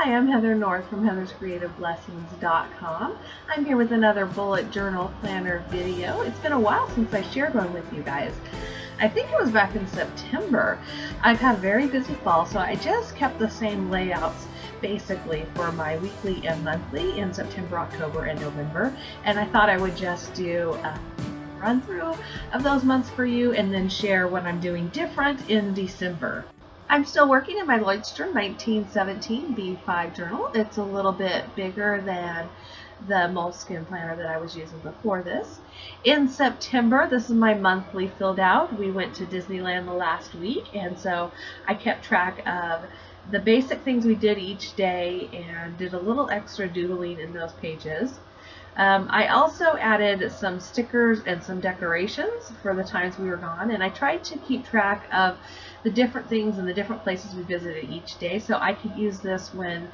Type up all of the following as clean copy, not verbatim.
Hi, I'm Heather North from heatherscreativeblessings.com. I'm here with another bullet journal planner video. It's been a while since I shared one with you guys. I think it was back in September. I've had a very busy fall, so I just kept the same layouts basically for my weekly and monthly in September, October, and November. And I thought I would just do a run through of those months for you and then share what I'm doing different in December. I'm still working in my Lloydstrom 1917 B5 journal. It's a little bit bigger than the moleskin planner that I was using before this. In September, this is my monthly filled out. We went to Disneyland the last week, and so I kept track of the basic things we did each day and did a little extra doodling in those pages. I also added some stickers and some decorations for the times we were gone, and I tried to keep track of the different things and the different places we visited each day, so I could use this when,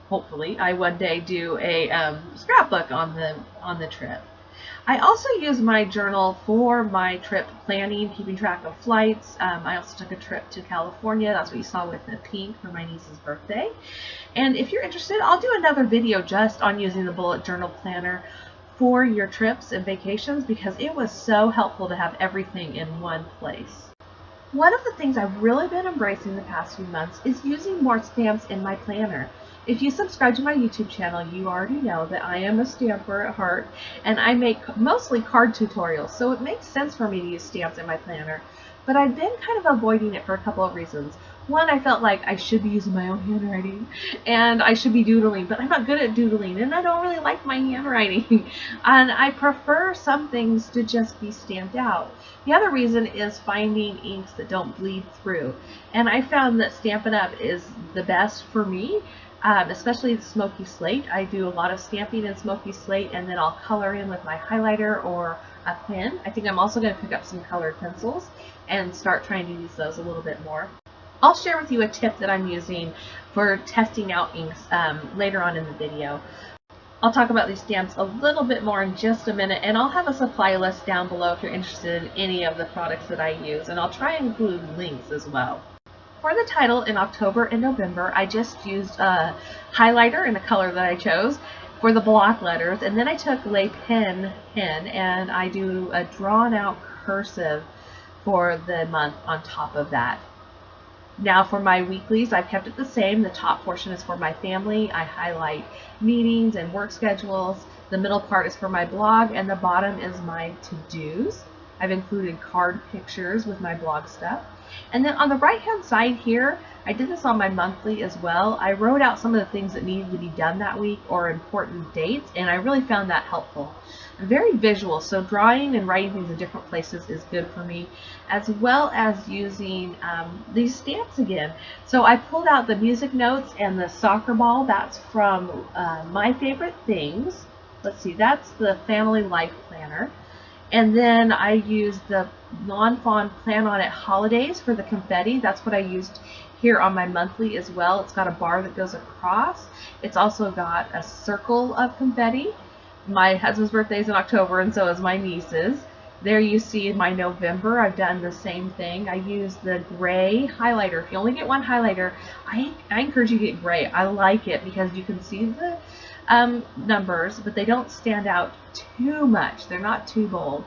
hopefully, I one day do a scrapbook on the trip. I also use my journal for my trip planning, keeping track of flights. I also took a trip to California. That's what you saw with the pink for my niece's birthday. And if you're interested, I'll do another video just on using the bullet journal planner for your trips and vacations because it was so helpful to have everything in one place. One of the things I've really been embracing the past few months is using more stamps in my planner. If you subscribe to my YouTube channel, you already know that I am a stamper at heart, and I make mostly card tutorials, so it makes sense for me to use stamps in my planner. But I've been kind of avoiding it for a couple of reasons. One, I felt like I should be using my own handwriting, and I should be doodling, but I'm not good at doodling, and I don't really like my handwriting. And I prefer some things to just be stamped out. The other reason is finding inks that don't bleed through. And I found that Stampin' Up is the best for me. Especially the Smoky Slate. I do a lot of stamping in Smoky Slate, and then I'll color in with my highlighter or a pen. I think I'm also going to pick up some colored pencils and start trying to use those a little bit more. I'll share with you a tip that I'm using for testing out inks later on in the video. I'll talk about these stamps a little bit more in just a minute, and I'll have a supply list down below if you're interested in any of the products that I use, and I'll try and include links as well. For the title in October and November, I just used a highlighter in the color that I chose for the block letters, and then I took Lay pen and I do a drawn out cursive for the month on top of that. Now for my weeklies, I've kept it the same. The top portion is for my family. I highlight meetings and work schedules. The middle part is for my blog, and the bottom is my to-dos. I've included card pictures with my blog stuff. And then on the right hand side here, I did this on my monthly as well. I wrote out some of the things that needed to be done that week or important dates, and I really found that helpful. I'm very visual, so drawing and writing things in different places is good for me, as well as using these stamps again. So I pulled out the music notes and the soccer ball. That's from My Favorite Things. Let's see, that's the Family Life Planner. And then I used the Non-Fawn Plan On It Holidays for the confetti. That's what I used here on my monthly as well. It's got a bar that goes across. It's also got a circle of confetti. My husband's birthday is in October, and so is my niece's. There you see my November. I've done the same thing. I used the gray highlighter. If you only get one highlighter, I encourage you to get gray. I like it because you can see the numbers, but they don't stand out too much. They're not too bold.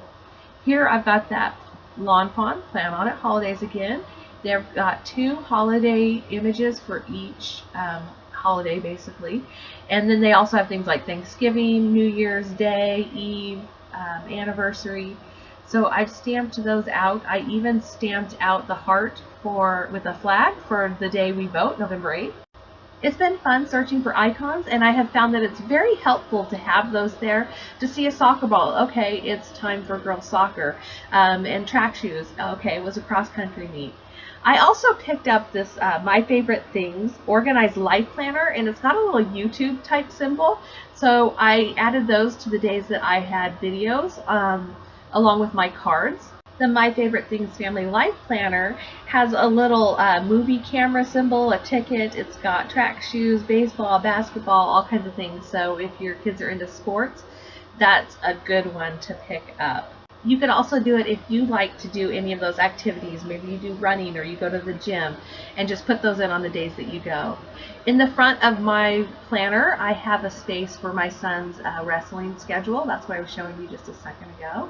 Here I've got that Lawn Fawn Plan On It Holidays again. They've got 2 holiday images for each holiday basically, and then they also have things like Thanksgiving, New Year's Day, Eve, anniversary. So I've stamped those out. I even stamped out the heart with a flag for the day we vote, November 8th. It's been fun searching for icons, and I have found that it's very helpful to have those there to see a soccer ball. Okay, it's time for girls soccer. And track shoes. Okay, it was a cross-country meet. I also picked up this My Favorite Things Organized Life Planner, and it's got a little YouTube type symbol. So I added those to the days that I had videos along with my cards. The My Favorite Things Family Life Planner has a little movie camera symbol, a ticket. It's got track shoes, baseball, basketball, all kinds of things. So if your kids are into sports, that's a good one to pick up. You can also do it if you like to do any of those activities. Maybe you do running or you go to the gym, and just put those in on the days that you go. In the front of my planner, I have a space for my son's wrestling schedule. That's what I was showing you just a second ago.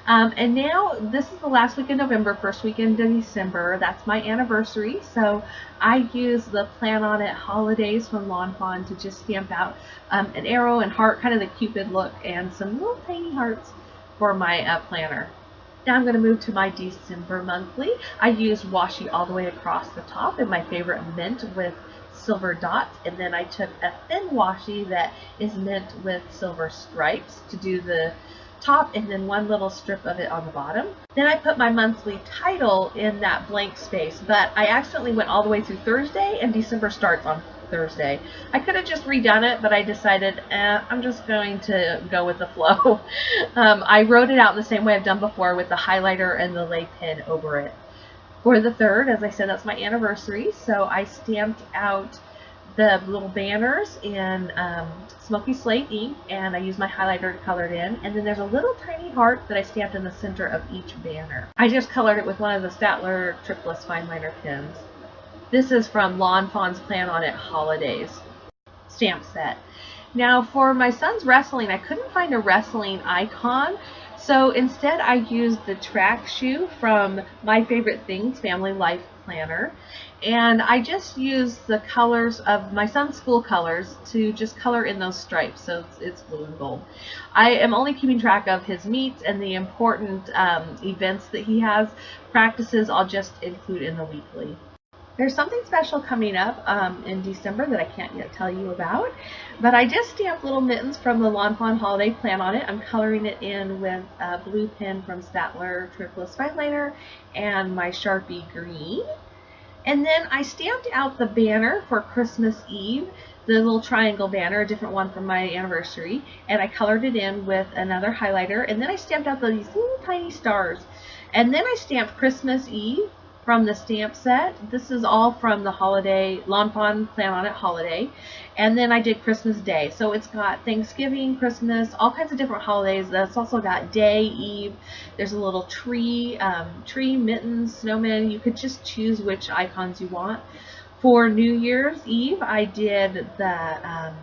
And now this is the last week of November, first weekend of December. That's my anniversary. So I use the Plan On It Holidays from Lawn Fawn to just stamp out an arrow and heart, kind of the Cupid look, and some little tiny hearts for my planner. Now I'm going to move to my December monthly. I used washi all the way across the top in my favorite mint with silver dots, and then I took a thin washi that is mint with silver stripes to do the top, and then one little strip of it on the bottom. Then I put my monthly title in that blank space, but I accidentally went all the way through Thursday, and December starts on Thursday. I could have just redone it, but I decided I'm just going to go with the flow. I wrote it out in the same way I've done before with the highlighter and the lay pen over it. For the 3rd, as I said, that's my anniversary, so I stamped out the little banners in Smoky Slate ink, and I used my highlighter to color it in, and then there's a little tiny heart that I stamped in the center of each banner. I just colored it with one of the Statler Tripless Fine Liner pens. This is from Lawn Fawn's Plan On It Holidays stamp set. Now for my son's wrestling, I couldn't find a wrestling icon, so instead I used the track shoe from My Favorite Things Family Life Planner, and I just used the colors of my son's school colors to just color in those stripes, so it's blue and gold. I am only keeping track of his meets and the important events that he has. Practices I'll just include in the weekly. There's something special coming up in December that I can't yet tell you about, but I just stamped little mittens from the Lawn Fawn Holiday Plan On It. I'm coloring it in with a blue pen from Statler Tripless Fine Liner and my Sharpie green. And then I stamped out the banner for Christmas Eve, the little triangle banner, a different one from my anniversary, and I colored it in with another highlighter, and then I stamped out these little tiny stars. And then I stamped Christmas Eve from the stamp set. This is all from the holiday, Lawn Fawn Plan On It Holiday. And then I did Christmas Day. So it's got Thanksgiving, Christmas, all kinds of different holidays. That's also got Day, Eve. There's a little tree, mittens, snowman. You could just choose which icons you want. For New Year's Eve, I did the,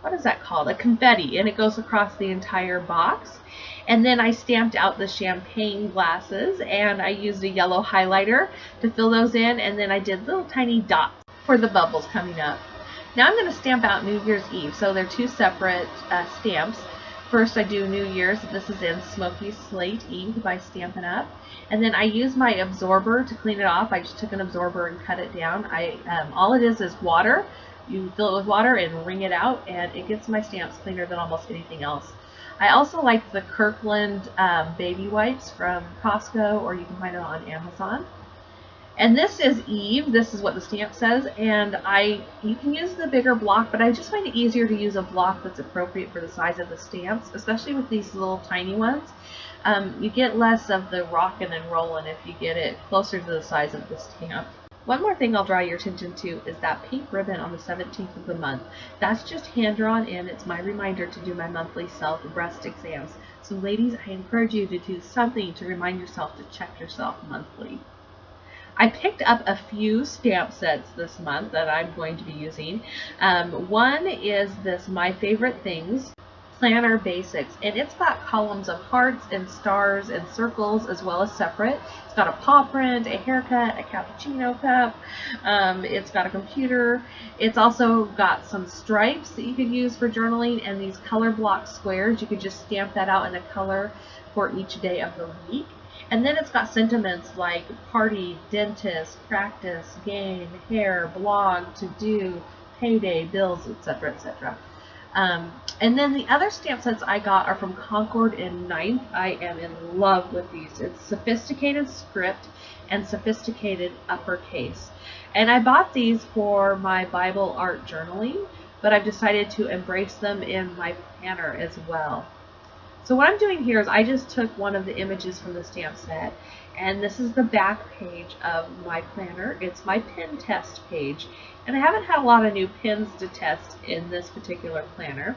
what is that called? A confetti, and it goes across the entire box. And then I stamped out the champagne glasses, and I used a yellow highlighter to fill those in, and then I did little tiny dots for the bubbles coming up. Now I'm going to stamp out New Year's Eve, so they're two separate stamps. First I do New Year's. This is in Smoky Slate Ink by Stampin' Up. And then I use my absorber to clean it off. I just took an absorber and cut it down. All it is water. You fill it with water and wring it out, and it gets my stamps cleaner than almost anything else. I also like the Kirkland baby wipes from Costco, or you can find it on Amazon. And this is Eve. This is what the stamp says, and you can use the bigger block, but I just find it easier to use a block that's appropriate for the size of the stamps, especially with these little tiny ones. You get less of the rockin' and rollin' if you get it closer to the size of the stamp. One more thing I'll draw your attention to is that pink ribbon on the 17th of the month. That's just hand drawn in. It's my reminder to do my monthly self breast exams. So ladies, I encourage you to do something to remind yourself to check yourself monthly. I picked up a few stamp sets this month that I'm going to be using. One is this My Favorite Things Planner Basics, and it's got columns of hearts and stars and circles as well as separate. It's got a paw print, a haircut, a cappuccino cup. It's got a computer. It's also got some stripes that you could use for journaling, and these color block squares. You could just stamp that out in a color for each day of the week. And then it's got sentiments like party, dentist, practice, game, hair, blog, to do, payday, bills, etc., etc. And then the other stamp sets I got are from Concord and Ninth. I am in love with these. It's sophisticated script and sophisticated uppercase. And I bought these for my Bible art journaling, but I've decided to embrace them in my planner as well. So what I'm doing here is I just took one of the images from the stamp set, and this is the back page of my planner. It's my pen test page, and I haven't had a lot of new pens to test in this particular planner.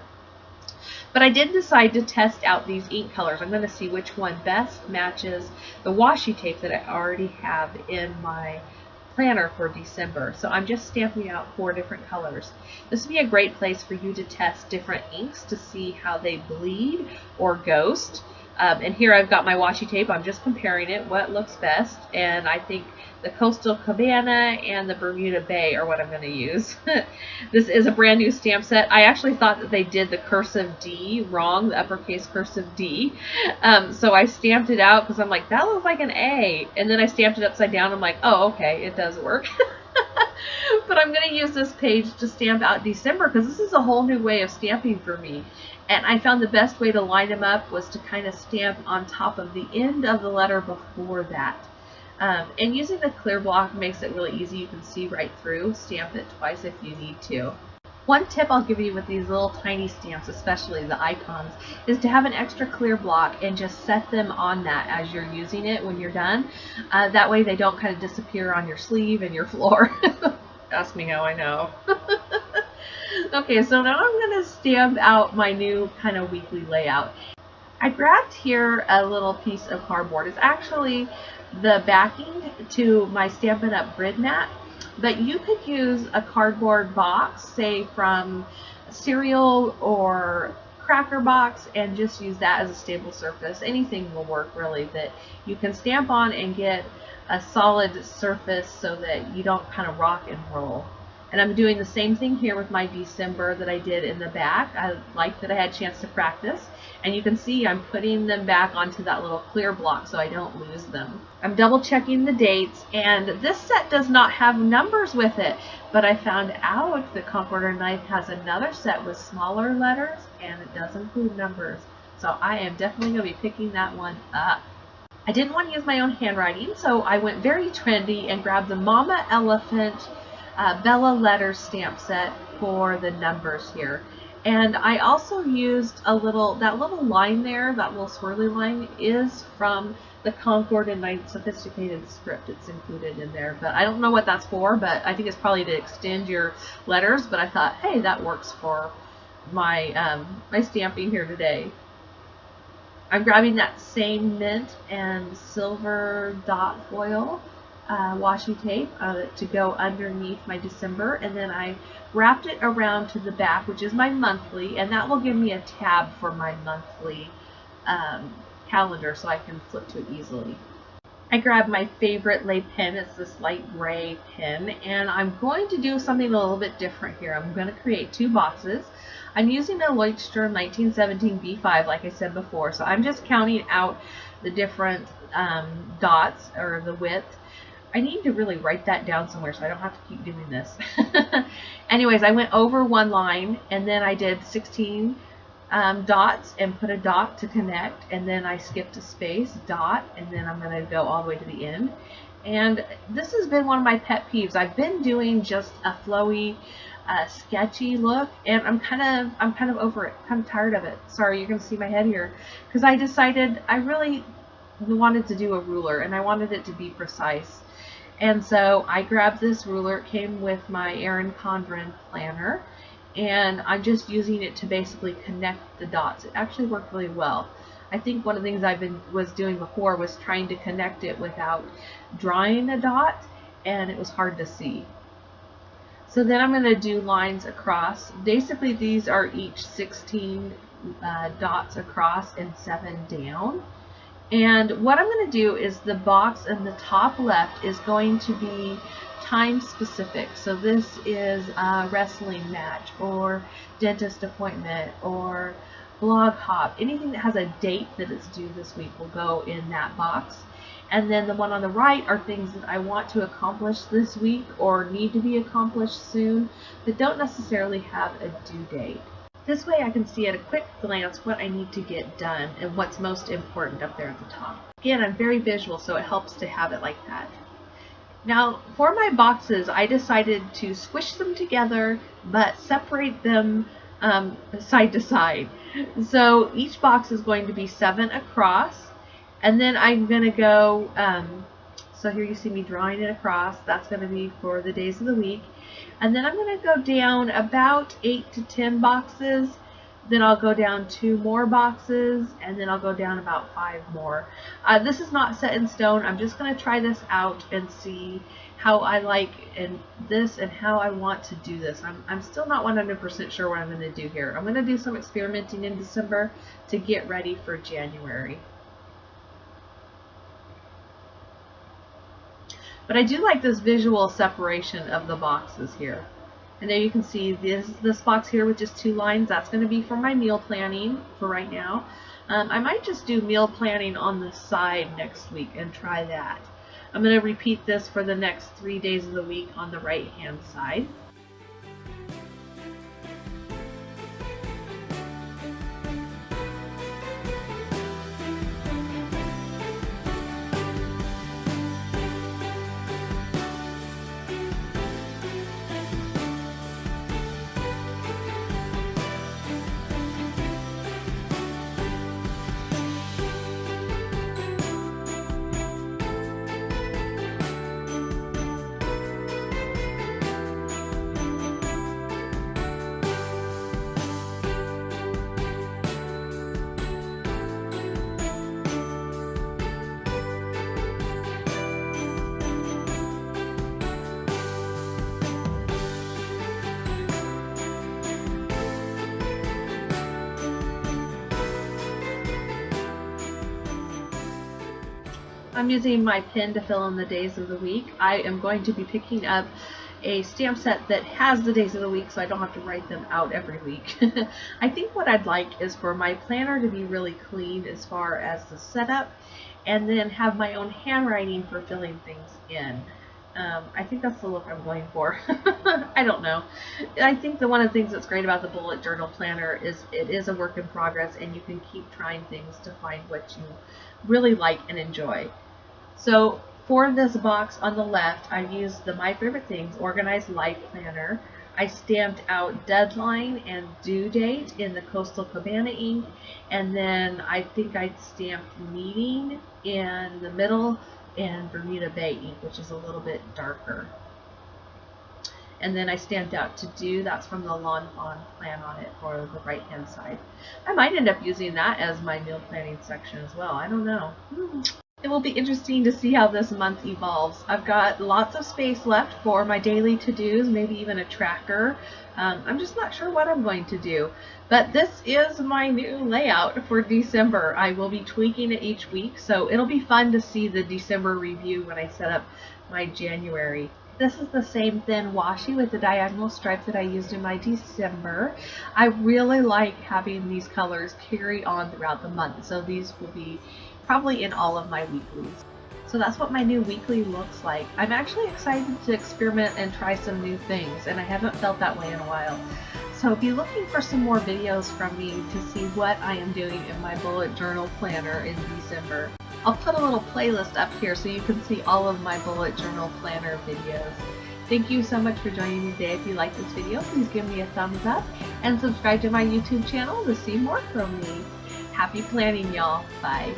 But I did decide to test out these ink colors. I'm going to see which one best matches the washi tape that I already have in my planner for December. So I'm just stamping out 4 different colors. This would be a great place for you to test different inks to see how they bleed or ghost. And here I've got my washi tape. I'm just comparing it, what looks best, and I think the Coastal Cabana and the Bermuda Bay are what I'm going to use. This is a brand new stamp set. I actually thought that they did the cursive D wrong, the uppercase cursive D. So I stamped it out because I'm like, that looks like an A. And then I stamped it upside down. I'm like, oh, okay, it does work. But I'm going to use this page to stamp out December because this is a whole new way of stamping for me. And I found the best way to line them up was to kind of stamp on top of the end of the letter before that. And using the clear block makes it really easy. You can see right through. Stamp it twice if you need to. One tip I'll give you with these little tiny stamps, especially the icons, is to have an extra clear block and just set them on that as you're using it when you're done. That way they don't kind of disappear on your sleeve and your floor. Ask me how I know. Okay, so now I'm going to stamp out my new kind of weekly layout. I grabbed here a little piece of cardboard. It's actually the backing to my Stampin' Up! Grid mat, but you could use a cardboard box, say from cereal or cracker box, and just use that as a stable surface. Anything will work really that you can stamp on and get a solid surface so that you don't kind of rock and roll. And I'm doing the same thing here with my December that I did in the back. I like that I had a chance to practice. And you can see I'm putting them back onto that little clear block so I don't lose them. I'm double checking the dates, and this set does not have numbers with it. But I found out that Concorder Knife has another set with smaller letters, and it does include numbers. So I am definitely going to be picking that one up. I didn't want to use my own handwriting, so I went very trendy and grabbed the Mama Elephant Bella Letters stamp set for the numbers here. And I also used that little line there, that little swirly line is from the Concord and Knife Sophisticated script. It's included in there, but I don't know what that's for, but I think it's probably to extend your letters, but I thought, hey, that works for my, my stamping here today. I'm grabbing that same mint and silver dot foil washi tape to go underneath my December, and then I wrapped it around to the back, which is my monthly, and that will give me a tab for my monthly calendar so I can flip to it easily. I grabbed my favorite lei pen. It's this light gray pen, and I'm going to do something a little bit different here. I'm going to create 2 boxes. I'm using a Leuchtturm 1917 B5 like I said before, so I'm just counting out the different dots or the width. I need to really write that down somewhere so I don't have to keep doing this. Anyways, I went over one line, and then I did 16 dots and put a dot to connect, and then I skipped a space, dot, and then I'm going to go all the way to the end. And this has been one of my pet peeves. I've been doing just a flowy, sketchy look, and I'm kind of over it, kind of tired of it. Sorry, you're going to see my head here, because I decided I really wanted to do a ruler, and I wanted it to be precise. And so I grabbed this ruler. It came with my Erin Condren planner, and I'm just using it to basically connect the dots. It actually worked really well. I think one of the things was doing before was trying to connect it without drawing a dot, and it was hard to see. So then I'm going to do lines across. Basically, these are each 16 dots across and 7 down. And what I'm going to do is the box in the top left is going to be time specific. So this is a wrestling match or dentist appointment or blog hop. Anything that has a date that it's due this week will go in that box. And then the one on the right are things that I want to accomplish this week or need to be accomplished soon that don't necessarily have a due date. This way I can see at a quick glance what I need to get done and what's most important up there at the top. Again, I'm very visual, so it helps to have it like that. Now, for my boxes, I decided to squish them together, but separate them side to side. So each box is going to be 7 across, and then I'm going to go, so here you see me drawing it across. That's going to be for the days of the week. And then I'm going to go down about 8 to 10 boxes Then I'll go down 2 more boxes, and then I'll go down about 5 more. This is not set in stone. I'm just going to try this out and see how I like this and how I want to do this. I'm still not 100% sure what I'm going to do here. I'm going to do some experimenting in December to get ready for January. But I do like this visual separation of the boxes here. And there you can see this box here with just 2 lines. That's going to be for my meal planning for right now. I might just do meal planning on the side next week and try that. I'm going to repeat this for the next 3 days of the week on the right hand side. I'm using my pen to fill in the days of the week. I am going to be picking up a stamp set that has the days of the week so I don't have to write them out every week. I think what I'd like is for my planner to be really clean as far as the setup, and then have my own handwriting for filling things in. I think that's the look I'm going for. I don't know. I think one of the things that's great about the bullet journal planner is it is a work in progress, and you can keep trying things to find what you really like and enjoy. So for this box on the left, I've used the My Favorite Things Organized Life Planner. I stamped out deadline and due date in the Coastal Cabana ink, and then I think I stamped meeting in the middle and Bermuda Bay ink, which is a little bit darker. And then I stamped out to do, that's from the Lawn Fawn plan on it for the right hand side. I might end up using that as my meal planning section as well. I don't know. It will be interesting to see how this month evolves. I've got lots of space left for my daily to-dos, maybe even a tracker. I'm just not sure what I'm going to do. But this is my new layout for December. I will be tweaking it each week, so it'll be fun to see the December review when I set up my January. This is the same thin washi with the diagonal stripe that I used in my December. I really like having these colors carry on throughout the month, so these will be probably in all of my weeklies. So that's what my new weekly looks like. I'm actually excited to experiment and try some new things, and I haven't felt that way in a while. So be looking for some more videos from me to see what I am doing in my bullet journal planner in December. I'll put a little playlist up here so you can see all of my bullet journal planner videos. Thank you so much for joining me today. If you like this video, please give me a thumbs up and subscribe to my YouTube channel to see more from me. Happy planning, y'all. Bye.